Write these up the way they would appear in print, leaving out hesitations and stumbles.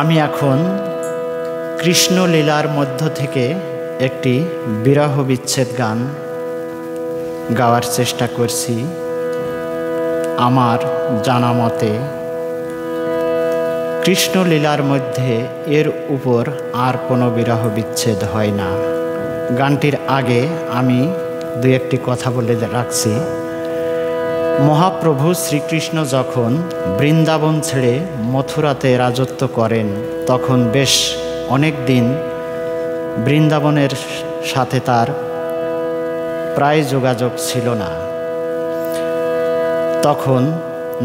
আমি এখন কৃষ্ণ লীলার মধ্য থেকে একটি বিরহ বিচ্ছেদ গান গাওয়ার চেষ্টা করছি। আমার জানা মতে কৃষ্ণ লীলার মধ্যে এর উপর আর কোনো বিরহ বিচ্ছেদ হয় না। গানটির আগে আমি দু একটি কথা বলে রাখছি। মহাপ্রভু শ্রীকৃষ্ণ যখন বৃন্দাবন ছেড়ে মথুরাতে রাজত্ব করেন তখন বেশ অনেক দিন বৃন্দাবনের সাথে তার প্রায় যোগাযোগ ছিল না। তখন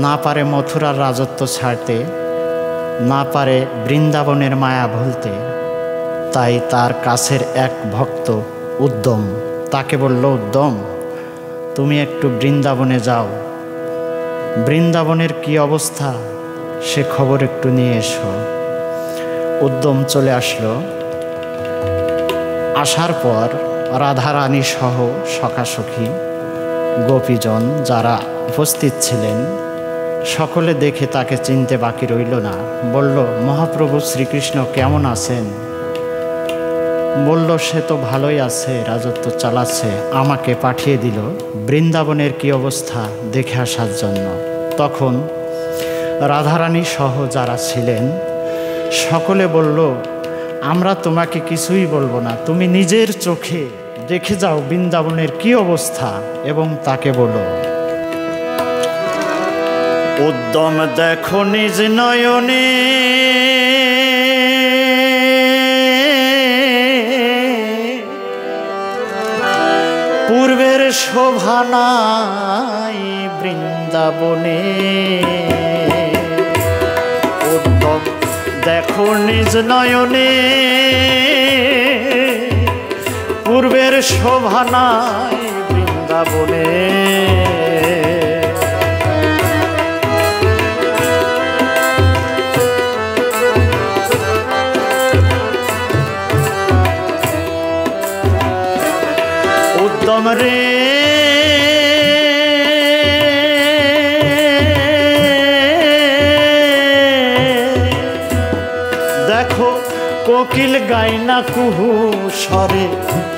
না পারে মথুরার রাজত্ব ছাড়তে, না পারে বৃন্দাবনের মায়া ভুলতে, তাই তার কাছের এক ভক্ত উদ্যম তাকে বলল, উদ্যম তুমি একটু বৃন্দাবনে যাও, বৃন্দাবনের কি অবস্থা সে খবর একটু নিয়ে এসো। উদ্যম চলে আসলো। আসার পর রাধারানী সহ সখাসখী গোপীজন যারা উপস্থিত ছিলেন সকলে দেখে তাকে চিনতে বাকি রইল না। বলল, মহাপ্রভু শ্রীকৃষ্ণ কেমন আছেন? বলল, সে তো ভালোই আছে, রাজত্ব চালাচ্ছে, আমাকে পাঠিয়ে দিল বৃন্দাবনের কি অবস্থা দেখে আসার জন্য। তখন রাধারানী সহ যারা ছিলেন সকলে বলল, আমরা তোমাকে কিছুই বলবো না, তুমি নিজের চোখে দেখে যাও বৃন্দাবনের কি অবস্থা এবং তাকে বলো। উদ্যম দেখো নিজ নয়নে, পূর্বের শোভা নাই বৃন্দাবনে। উদ্যম দেখো নিজ নয়নে, পূর্বের শোভা নাই বৃন্দাবনে। উদ্যম রে দেখো কোকিল গায় না কুহু স্বরে,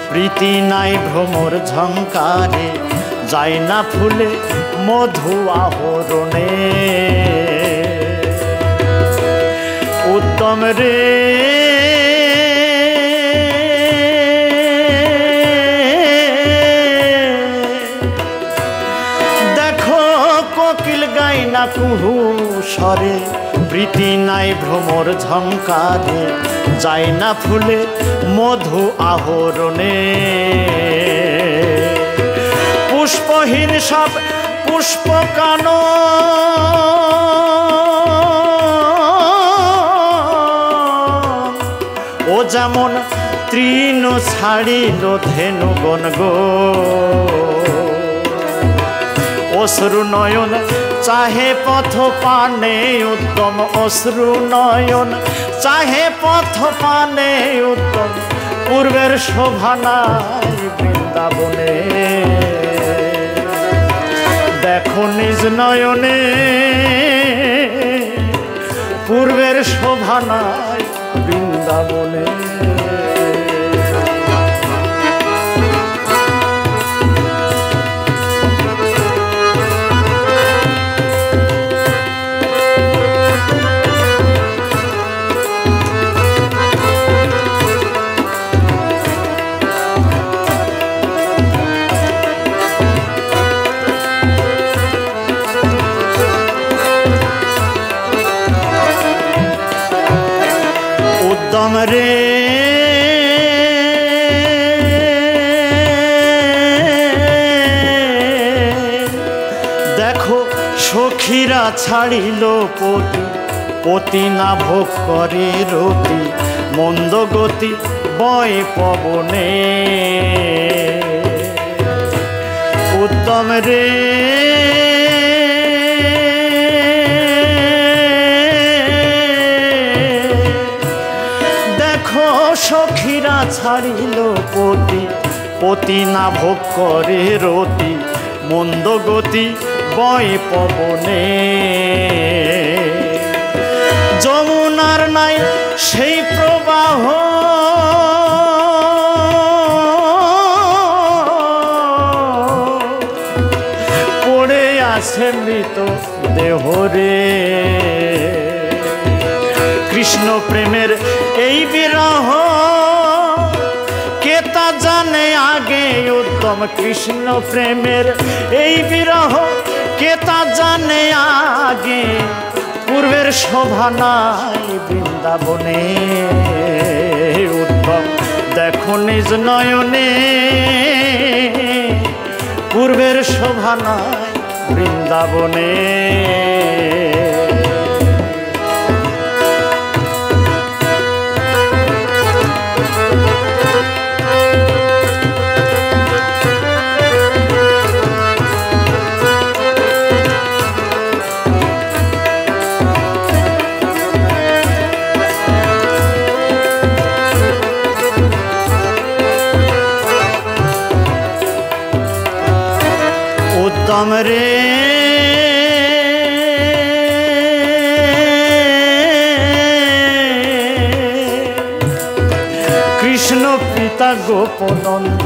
প্রীতি নাই ভ্রমর ঝঙ্কারে, যায় না ফুলে মধু আহরণে। উদ্যম রে না কুহু স্বরে, প্রীতি নাই ভ্রমর ঝঙ্কারে, যায় না ফুলে মধু আহরণে। পুষ্পহীন সব পুষ্প কানন, ও যেমন তৃণ ছাড়িল ধেনুগণ গো। অশ্রু নয়ন চাহে পথ পানে, উদ্যম অশ্রু নয়ন চাহে পথ পানে। উদ্যম পূর্বের শোভা নাই বৃন্দাবনে। দেখো নিজ নয়নে, পূর্বের শোভা নাই বৃন্দাবনে। উদ্যম রে দেখো সখীরা ছাড়িল পতি, পতি না ভোগ করে রতি, মন্দ গতি বয় পবনে। উদ্যম রে সখীরা ছাড়িল পতি, পতি না ভোগ করে রতি, মন্দ গতি বয় পবনে। যমুনার নাই সেই প্রবাহ, পড়ে আছে মৃত দেহ রে। কৃষ্ণ প্রেমের এই বিরহ কে তা জানে আগে উত্তম, কৃষ্ণ প্রেমের এই বিরহ কে তা জানে আগে। পূর্বের শোভা নাই বৃন্দাবনে উত্তম, দেখো নিজ নয়নে। পূর্বের শোভা নাই বৃন্দাবনে। উত্তম রে কৃষ্ণ পিতা গোপনন্দ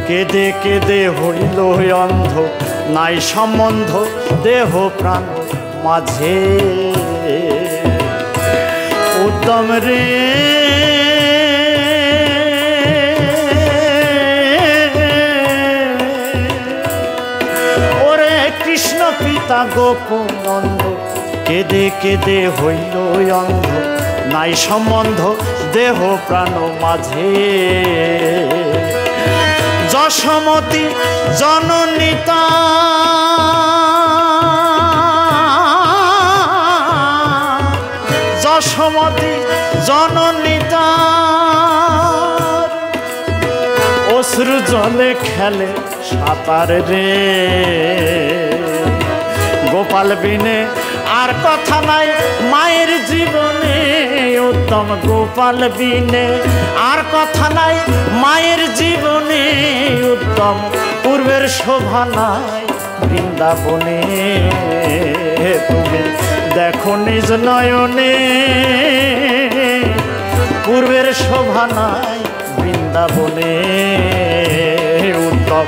কেঁদে কেঁদে হইল অন্ধ, নাই সম্বন্ধ দেহ প্রাণ মাঝে। উত্তম রে কৃষ্ণ পিতা গোপনন্দ কেঁদে কেঁদে হইল অন্ধ, নাই সম্বন্ধ দেহ প্রাণ মাঝে। যশোমতী জননীতা যশোমতী জননীতা অশ্রু জলে খেলে সাঁতার রে। গোপাল বিনে আর কথা নাই মায়ের জীবনে উত্তম, গোপাল বিনে আর কথা নাই মায়ের জীবনে উত্তম। পূর্বের শোভা নাই বৃন্দাবনে, তুমি দেখো নিজ নয়নে। পূর্বের শোভা নাই বৃন্দাবনে উত্তম,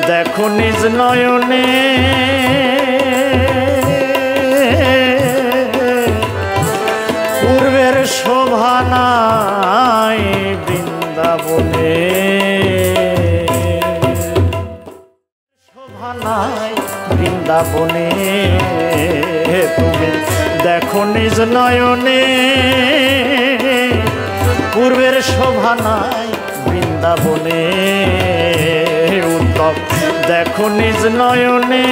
দেখো নিজ নয়নে। পূর্বের শোভা নাই বৃন্দাবনে, শোভা নাই বৃন্দাবনে। তুমি দেখো নিজ নয়নে। পূর্বের শোভা নাই বৃন্দাবনে উত্তম, দেখো নিজ নয়নে।